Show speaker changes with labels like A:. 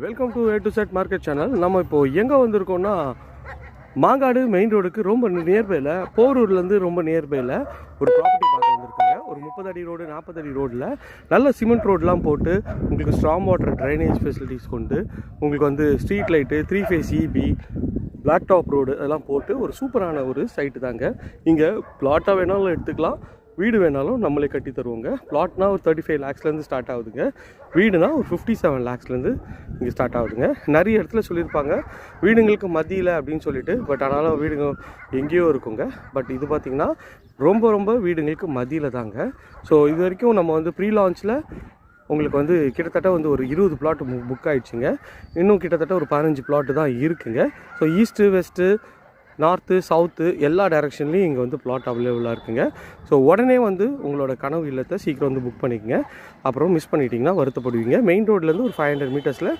A: Welcome to A to Z market channel. நம்ம இப்போது எங்கே வந்திருக்கோம்னா மாங்காடு மெயின் ரோடுக்கு ரொம்ப நியர்பையில், போரூர்லேருந்து ரொம்ப நியர்பையில் ஒரு ப்ராப்பர்ட்டி பார்க்க வந்திருக்குங்க. ஒரு 30 அடி ரோடு 40 அடி ரோடில் நல்ல சிமெண்ட் ரோடெலாம் போட்டு உங்களுக்கு ஸ்ட்ராங் வாட்டர் ட்ரைனேஜ் ஃபெசிலிட்டிஸ் கொண்டு உங்களுக்கு வந்து street light 3 phase EB block top road அதெல்லாம் போட்டு ஒரு சூப்பரான ஒரு சைட்டு தாங்க. இங்கே பிளாட்டாக வேணாலும் எடுத்துக்கலாம், வீடு வேணாலும் நம்மளே கட்டி தருவோங்க. பிளாட்னா ஒரு 35 lakhsலேருந்து ஸ்டார்ட் ஆகுதுங்க, வீடுனா ஒரு 57 lakhsலேருந்து இங்கே ஸ்டார்ட் ஆகுதுங்க. நிறைய இடத்துல சொல்லியிருப்பாங்க வீடுங்களுக்கு மத்தியில் அப்படின்னு சொல்லிட்டு, பட் ஆனாலும் வீடுங்க எங்கேயோ இருக்குங்க. பட் இது பார்த்திங்கன்னா ரொம்ப வீடுங்களுக்கு மத்தியில் தாங்க. ஸோ இது வரைக்கும் நம்ம வந்து ப்ரீ லான்ச்சில் உங்களுக்கு வந்து கிட்டத்தட்ட வந்து ஒரு 20 பிளாட் புக் ஆகிடுச்சிங்க. இன்னும் கிட்டத்தட்ட ஒரு 15 பிளாட்டு தான் இருக்குங்க. So east west north south எல்லா டைரெக்ஷன்லேயும் இங்கே வந்து பிளாட் அவைலபிளாக இருக்குங்க. ஸோ உடனே வந்து உங்களோட கனவு இல்லத்தை சீக்கிரம் வந்து புக் பண்ணிக்கங்க. அப்புறம் மிஸ் பண்ணிட்டீங்கன்னா வருத்தப்படுவீங்க. மெயின் ரோட்லேருந்து ஒரு 500 மீட்டர்ஸில்